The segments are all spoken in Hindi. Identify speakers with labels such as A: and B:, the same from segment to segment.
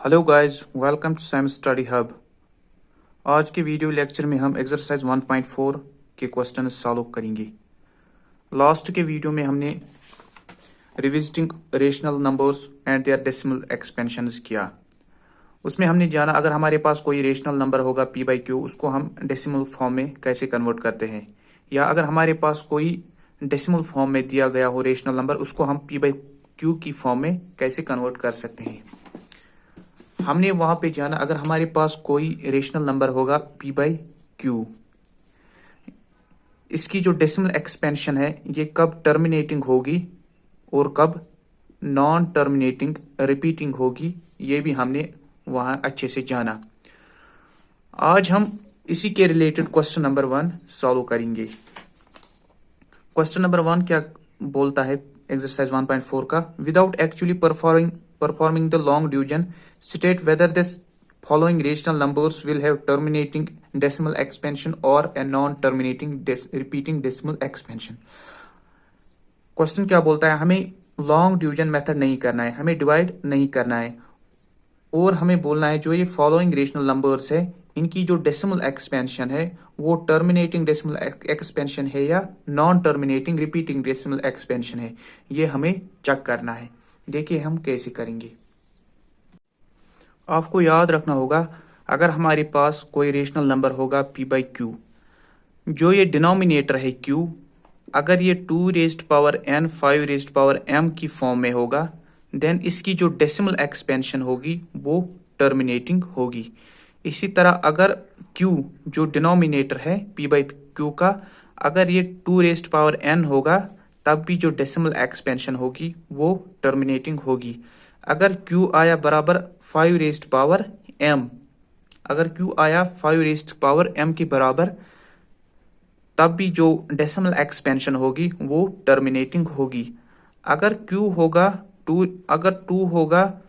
A: Hello guys, welcome to Sam study hub. आज के वीडियो लेक्चर में हम एक्सरसाइज 1.4 के क्वेश्चन सॉल्व करेंगे। लास्ट के वीडियो में हमने revisiting rational numbers and their decimal expansions किया। उसमें हमने जाना अगर हमारे पास कोई रेशनल नंबर होगा p बाई क्यू, उसको हम डेसिमल फॉर्म में कैसे कन्वर्ट करते हैं, या अगर हमारे पास कोई डेसिमल फॉर्म में दिया गया हो रेशनल नंबर, उसको हम p बाई क्यू की फॉर्म में कैसे कन्वर्ट कर सकते हैं। हमने वहां पे जाना अगर हमारे पास कोई रेशनल नंबर होगा p बाई क्यू, इसकी जो डेसिमल एक्सपेंशन है ये कब टर्मिनेटिंग होगी और कब नॉन टर्मिनेटिंग रिपीटिंग होगी, ये भी हमने वहां अच्छे से जाना। आज हम इसी के रिलेटेड क्वेश्चन नंबर 1 सॉल्व करेंगे। क्वेश्चन नंबर 1 क्या बोलता है एक्सरसाइज 1.4 का, without actually performing the long division, state whether this following rational numbers will have terminating decimal expansion or a non-terminating repeating decimal expansion। Question क्या बोलता है, हमें लॉन्ग डिवीजन मेथड नहीं करना है, हमें डिवाइड नहीं करना है, और हमें बोलना है जो ये फॉलोइंग रेशनल नंबर्स है इनकी जो डेसिमल एक्सपेंशन है वो टर्मिनेटिंग डेसिमल एक्सपेंशन है या non terminating repeating decimal expansion है, ये हमें चेक करना है। देखिए हम कैसे करेंगे। आपको याद रखना होगा अगर हमारे पास कोई रेशनल नंबर होगा p बाई क्यू, जो ये डिनोमिनेटर है q, अगर ये 2 raised power n 5 raised power m की फॉर्म में होगा, देन इसकी जो डेसिमल एक्सपेंशन होगी वो टर्मिनेटिंग होगी। इसी तरह अगर q जो डिनोमिनेटर है p बाई क्यू का, अगर ये 2 रेज्ड पावर n होगा, तब भी जो डेसिमल एक्सपेंशन होगी वो टर्मिनेटिंग होगी। अगर q आया बराबर 5 रेज्ड पावर m, अगर q आया 5 रेज्ड पावर m के बराबर, तब भी जो डेसिमल एक्सपेंशन होगी वो टर्मिनेटिंग होगी। अगर q होगा 2, अगर 2 होगा,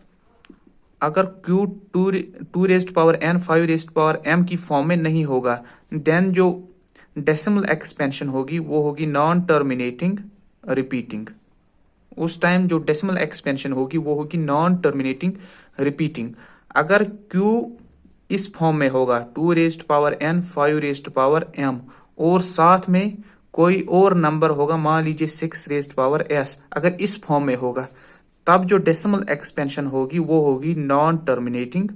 A: अगर q 2 raised power n 5 raised power m की फॉर्म में नहीं होगा, देन जो डेसिमल एक्सपेंशन होगी वो होगी नॉन टर्मिनेटिंग रिपीटिंग। उस टाइम जो डेसिमल एक्सपेंशन होगी वो होगी नॉन टर्मिनेटिंग रिपीटिंग। अगर q इस फॉर्म में होगा 2 raised power n 5 raised power m, और साथ में कोई और नंबर होगा, मान लीजिए 6 रेज्ड पावर s, अगर इस फॉर्म में होगा, तब जो डेसिमल एक्सपेंशन होगी वो होगी non terminating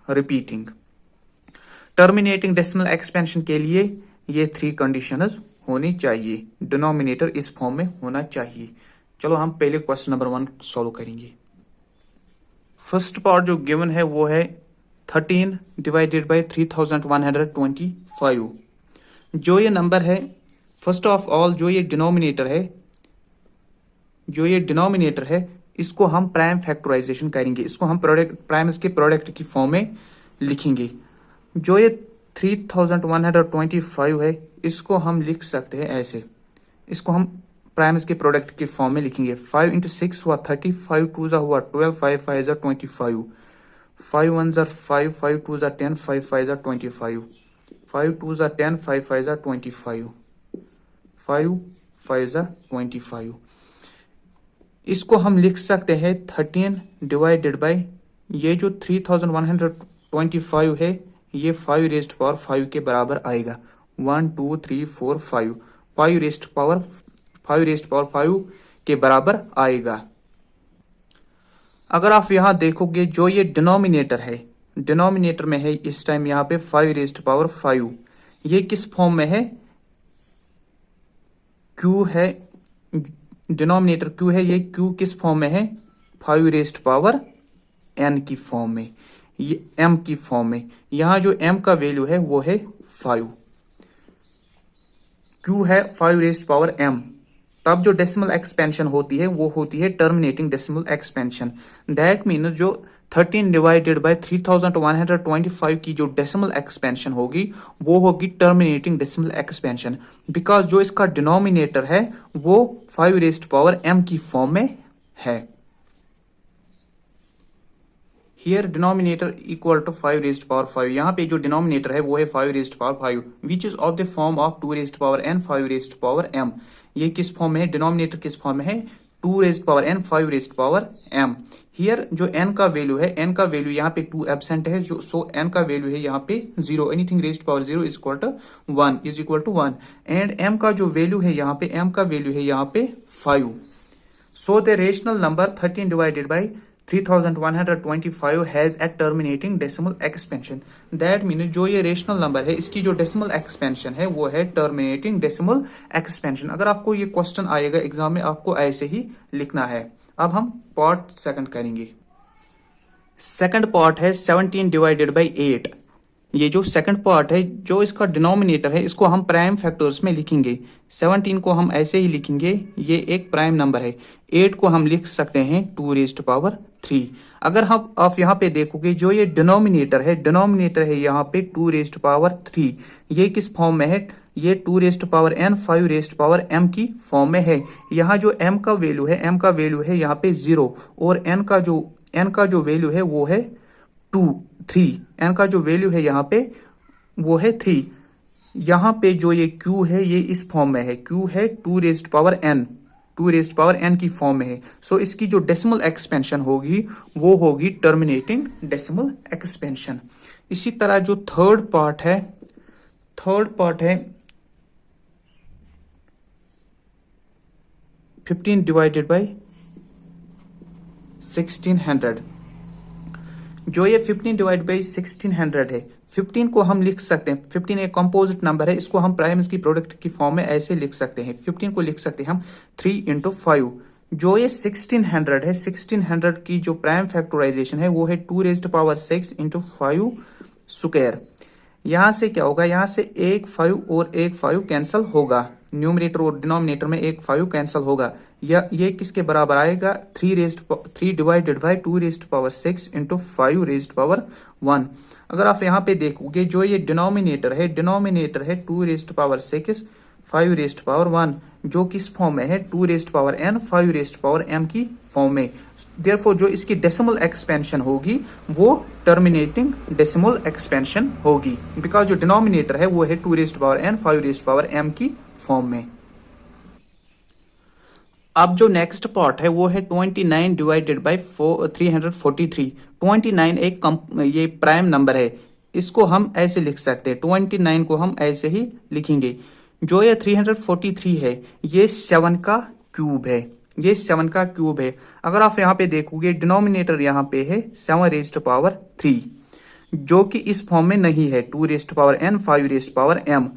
A: repeating. Terminating decimal expansion के लिए ये 3 कंडीशंस होनी चाहिए, डिनोमिनेटर इस फॉर्म में होना चाहिए। चलो हम पहले क्वेश्चन नंबर 1 सॉल्व करेंगे। फर्स्ट पार्ट जो गिवन है वो है 13 डिवाइडेड बाय 3125। जो ये नंबर है, फर्स्ट ऑफ ऑल जो ये डिनोमिनेटर है इसको हम प्राइम फैक्टराइजेशन करेंगे, इसको हम प्राइम्स के प्रोडक्ट की फॉर्म में लिखेंगे। जो ये 3125 है इसको हम लिख सकते हैं ऐसे, इसको हम प्राइम्स के प्रोडक्ट के फॉर्म में लिखेंगे। 5 इंटू 6 हुआ 30, 5 2 हुआ 12, 5 5 25, 5 1 5, 5 2 10, 5 5 25, 5 2 10, 5 5 25, 5 5 25। इसको हम लिख सकते हैं 13 डिवाइडेड बाय ये जो 3125 है ये 5 रेज्ड पावर 5 के बराबर आएगा। 1 2 3 4 5, 5 रेज्ड पावर 5 के बराबर आएगा। अगर आप यहां देखोगे जो ये डिनोमिनेटर है, डिनोमिनेटर में है इस टाइम यहाँ पे 5 रेज्ड पावर 5, ये किस फॉर्म में है, q है, डिनोमिनेटर q है, ये q किस फॉर्म में है, 5 रेज्ड पावर n की फॉर्म में, ये m की फॉर्म में। यहां जो m का वैल्यू है वो है 5, q है 5 रेज्ड पावर m, तब जो डेसिमल एक्सपेंशन होती है वो होती है terminating decimal expansion. That means जो 13 डिवाइडेड बाय 3125 की जो डेसिमल एक्सपेंशन होगी वो होगी टर्मिनेटिंग डेसिमल एक्सपेंशन, बिकॉज जो इसका डिनोमिनेटर है वो 5 रेज्ड पावर m की फॉर्म में है। Here denominator equal to 5 raised power 5, यहाँ पे जो डिनोमिनेटर है वो है 5 raised power 5, which is of the form of 2 raised power n 5 raised power m। ये किस फॉर्म में है, डिनोमिनेटर किस फॉर्म में है, 2 raised power n 5 raised power m। Here जो n का वैल्यू है, n का वैल्यू यहाँ पे 2 एब्सेंट है, जो सो n का वैल्यू है यहाँ पे 0, anything raised power 0 is equal to 1 and m का जो वैल्यू है यहाँ पे, m का वैल्यू है यहाँ पे 5। So the rational number 13 divided by 3125 has a terminating decimal expansion. That mean जो ये रेशनल नंबर है इसकी जो डेसिमल एक्सपेंशन है वो है टर्मिनेटिंग डेसिमल एक्सपेंशन। अगर आपको ये क्वेश्चन आएगा एग्जाम में, आपको ऐसे ही लिखना है। अब हम पार्ट सेकंड करेंगे। सेकंड पार्ट है 17 डिवाइडेड बाई 8। ये जो सेकंड पार्ट है, जो इसका डिनोमिनेटर है, इसको हम प्राइम फैक्टर्स में लिखेंगे। 17 को हम ऐसे ही लिखेंगे, ये एक प्राइम नंबर है। 8 को हम लिख सकते हैं 2 रेज्ड पावर 3। अगर हम आप यहाँ पे देखोगे, जो ये डिनोमिनेटर है यहाँ पे 2 रेज्ड पावर 3। ये किस फॉर्म में है? ये 2 raised power n 5 raised power m की फॉर्म में है। यहाँ जो m का वैल्यू है यहाँ पे 0 और n का जो वैल्यू है वो है 3। n का जो वैल्यू है यहाँ पे वो है 3। यहाँ पे जो ये q है ये इस फॉर्म में है, q है 2 रेज्ड पावर n की फॉर्म में है। सो इसकी जो डेसिमल एक्सपेंशन होगी वो होगी टर्मिनेटिंग डेसिमल एक्सपेंशन। इसी तरह जो थर्ड पार्ट है 15 डिवाइडेड बाई 1600। जो ये 15 डिवाइड बाई 1600 है, 15 को हम लिख सकते हैं, 15 एक कंपोजिट नंबर है, इसको हम प्राइम्स की प्रोडक्ट की फॉर्म में ऐसे लिख सकते हैं। 15 को लिख सकते हैं हम 3 इंटू 5। जो ये 1600 है, 1600 की जो प्राइम फैक्टराइजेशन है वो है 2 रेज्ड पावर 6 इंटू 5 स्क्वायर। यहाँ से क्या होगा, यहाँ से एक 5 और एक 5 कैंसिल होगा, न्यूमरेटर और डिनोमिनेटर में एक 5 कैंसिल होगा। या ये किसके बराबर आएगा? 3 divided by 2 raised power 6 into 5 raised power 1। अगर आप यहाँ पे देखोगे, जो ये डिनोमिनेटर है 2 रेज्ड पावर 6 5 रेज्ड पावर 1, जो किस फॉर्म में है? 2 raised power n 5 raised power m की फॉर्म में। देयरफॉर जो इसकी डेसिमल एक्सपेंशन होगी वो टर्मिनेटिंग डेसिमल एक्सपेंशन होगी, बिकॉज जो डिनोमिनेटर है वो है 2 raised power n 5 raised power m की फॉर्म में। अब जो नेक्स्ट पार्ट है वो है 29 डिवाइडेड बाई 343। 29 एक ये प्राइम नंबर है, इसको हम ऐसे लिख सकते हैं, 29 को हम ऐसे ही लिखेंगे। जो ये 343 है ये 7 का क्यूब है, अगर आप यहाँ पे देखोगे डिनोमिनेटर यहाँ पे है 7 रेज्ड पावर 3, जो कि इस फॉर्म में नहीं है, 2 raised power n 5 raised power m।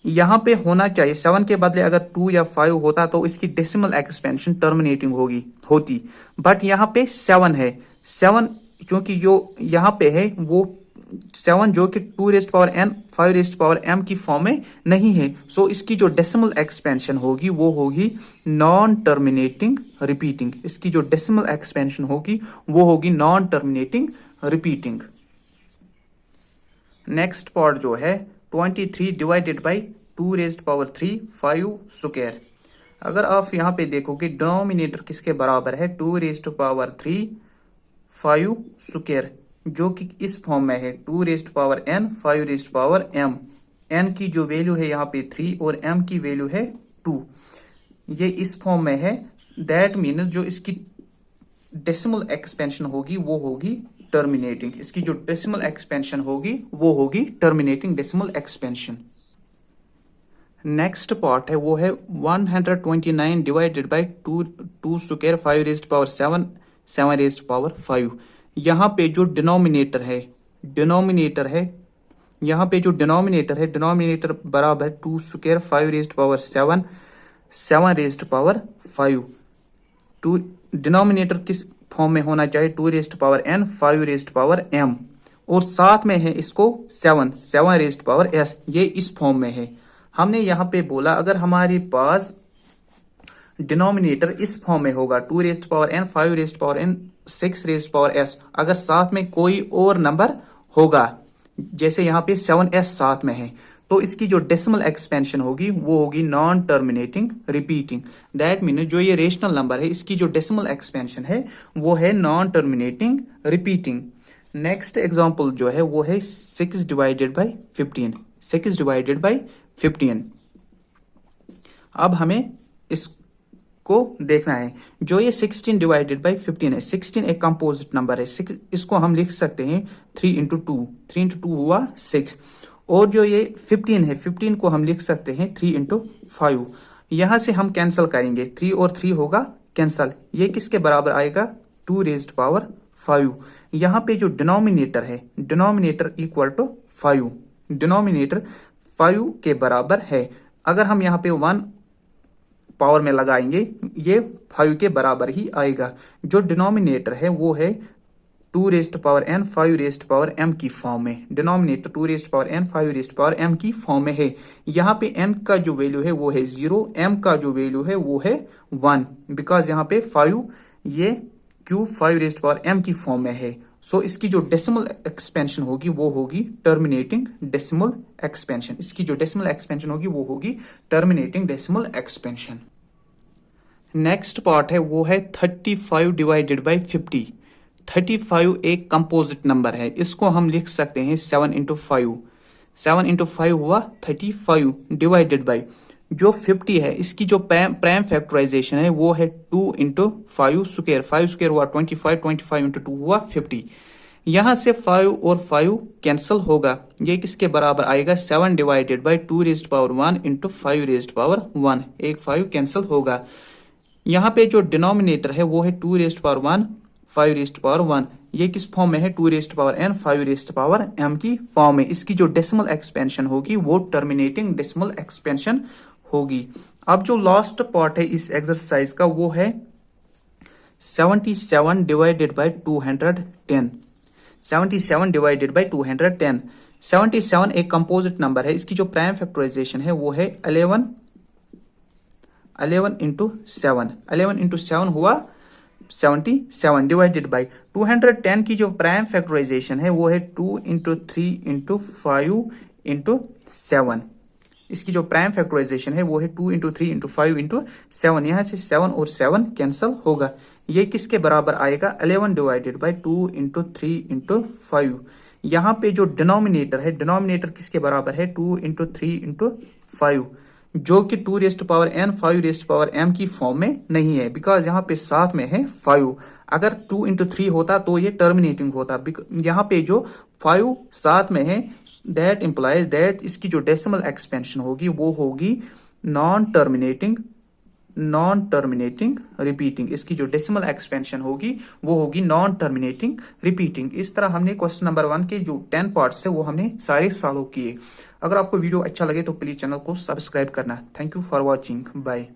A: यहाँ पे होना चाहिए 7 के बदले अगर 2 या 5 होता तो इसकी डेसिमल एक्सपेंशन टर्मिनेटिंग होती, बट यहाँ पे 7 है। 7 क्योंकि जो यहाँ पे है वो 7 जो कि 2 raised power n 5 raised power m की फॉर्म में नहीं है, सो इसकी जो डेसिमल एक्सपेंशन होगी वो होगी नॉन टर्मिनेटिंग रिपीटिंग। इसकी जो डेसिमल एक्सपेंशन होगी वो होगी non terminating repeating. Next part जो है 23 divided by 2 raised power 3 5 square. अगर आप यहाँ पे देखोगे डिनोमिनेटर किसके बराबर है? 2 रेज्ड पावर 3 5 स्क्वायर, जो कि इस फॉर्म में है 2 raised power n 5 raised power m। n की जो वैल्यू है यहाँ पे 3 और m की वैल्यू है 2, ये इस फॉर्म में है। दैट मीन्स जो इसकी डेसिमल एक्सपेंशन होगी वो होगी टर्मिनेटिंग। इसकी जो डेसिमल एक्सपेंशन होगी वो होगी terminating decimal expansion. Next part है वो है 129 divided by 2 square 5 raised power 7 7 raised power 5। यहाँ पे जो डिनोमिनेटर है यहाँ पे जो डिनोमिनेटर बराबर 2 square 5 raised power 7 7 raised power 5। टू डिनोमिनेटर किस फॉर्म में होना चाहिए? 2 raised power n 5 raised power m, और साथ में है इसको 7 रेज्ड पावर s, ये इस फॉर्म में है। हमने यहाँ पे बोला अगर हमारे पास डिनोमिनेटर इस फॉर्म में होगा 2 raised power n 5 raised power n 6 raised power s, अगर साथ में कोई और नंबर होगा, जैसे यहाँ पे 7s साथ में है, तो इसकी जो डेसिमल एक्सपेंशन होगी वो होगी non terminating repeating. That mean जो ये रेशनल नंबर है इसकी जो डेसिमल एक्सपेंशन है वो है non terminating repeating. Next example जो है वो है 6 डिवाइडेड बाई 15। अब हमें इस को देखना है। जो ये 16 डिवाइडेड बाई 15 है, 16 एक कंपोजिट नंबर है, इसको हम लिख सकते हैं 3 इंटू 2, 3 इंटू 2 हुआ 6। और जो ये 15 है, 15 को हम लिख सकते हैं 3 इंटू 5। यहां से हम कैंसिल करेंगे, 3 और 3 होगा कैंसिल। ये किसके बराबर आएगा, 2 रेज्ड पावर 5। यहाँ पे जो डिनोमिनेटर है, डिनोमिनेटर इक्वल टू 5, डिनोमिनेटर 5 के बराबर है। अगर हम यहाँ पे 1 पावर में लगाएंगे, ये 5 के बराबर ही आएगा। जो डिनोमिनेटर है वो है 2 raised power n 5 raised power m की फॉर्म में। Denominator 2 raised power n 5 raised power m की फॉर्म में है। यहाँ पे n का जो वैल्यू है वो है 0, m का जो वैल्यू है वो है 1, बिकॉज यहाँ पे 5 ये q 5 रेज्ड पावर m की फॉर्म में है। सो इसकी जो डेसिमल एक्सपेंशन होगी वो होगी टर्मिनेटिंग डेसिमल एक्सपेंशन। इसकी जो डेसिमल एक्सपेंशन होगी वो होगी terminating decimal expansion. Next part है वो है 35 डिवाइडेड बाई 50। 35 एक कंपोजिट नंबर है, इसको हम लिख सकते हैं 7 इंटू 5। 7 इंटू 5 हुआ 35 डिवाइडेड बाई जो 50 है, इसकी जो प्राइम फैक्टराइजेशन है वो है 2 इंटू 5 स्क्वायर। 5 स्क्वायर हुआ 25, 25 इंटू 2 हुआ 50। यहां से 5 और 5 कैंसिल होगा, ये किसके बराबर आएगा, 7 divided by 2 raised power 1 into 5 raised power 1। एक 5 कैंसिल होगा। यहाँ पे जो डिनोमिनेटर है वो है 2 रेज्ड पावर 1 5 रेज्ड पावर 1। ये किस फॉर्म में है, 2 raised power n 5 raised power m की फॉर्म में। इसकी जो डेसिमल एक्सपेंशन होगी वो टर्मिनेटिंग डेसिमल एक्सपेंशन होगी। अब जो लास्ट पार्ट है इस एक्सरसाइज का वो है 77 डिवाइडेड बाई 210। 77 divided by 210। 77 एक कंपोजिट नंबर है, इसकी जो प्राइम फैक्टराइजेशन है वो है 11 इंटू 7। 11 इंटू 7 हुआ 77 डिवाइडेड बाई 210 की जो प्राइम फैक्टराइजेशन है वो है 2 इंटू 3 इंटू 5 इंटू 7। इसकी जो प्राइम फैक्टराइजेशन है वो है 2 इंटू 3 इंटू 5 इंटू 7। यहाँ से 7 और 7 कैंसिल होगा। ये किसके बराबर आएगा, 11 डिवाइडेड बाई 2 इंटू 3 इंटू 5। यहाँ पे जो डिनोमिनेटर है, डिनोमिनेटर किसके बराबर है, 2 इंटू 3 इंटू 5, जो कि 2 raised power n 5 raised power m की फॉर्म में नहीं है, बिकॉज यहाँ पे साथ में है 5। अगर 2 इंटू 3 होता तो ये टर्मिनेटिंग होता। यहाँ पे जो 5 साथ में है, दैट इंप्लाइज दैट इसकी जो डेसिमल एक्सपेंशन होगी वो होगी नॉन टर्मिनेटिंग रिपीटिंग। इसकी जो डेसिमल एक्सपेंशन होगी वो होगी नॉन टर्मिनेटिंग रिपीटिंग। इस तरह हमने क्वेश्चन नंबर 1 के जो 10 पार्ट्स है वो हमने सारे सॉल्व किए। अगर आपको वीडियो अच्छा लगे तो प्लीज चैनल को सब्सक्राइब करना। Thank you for watching, bye.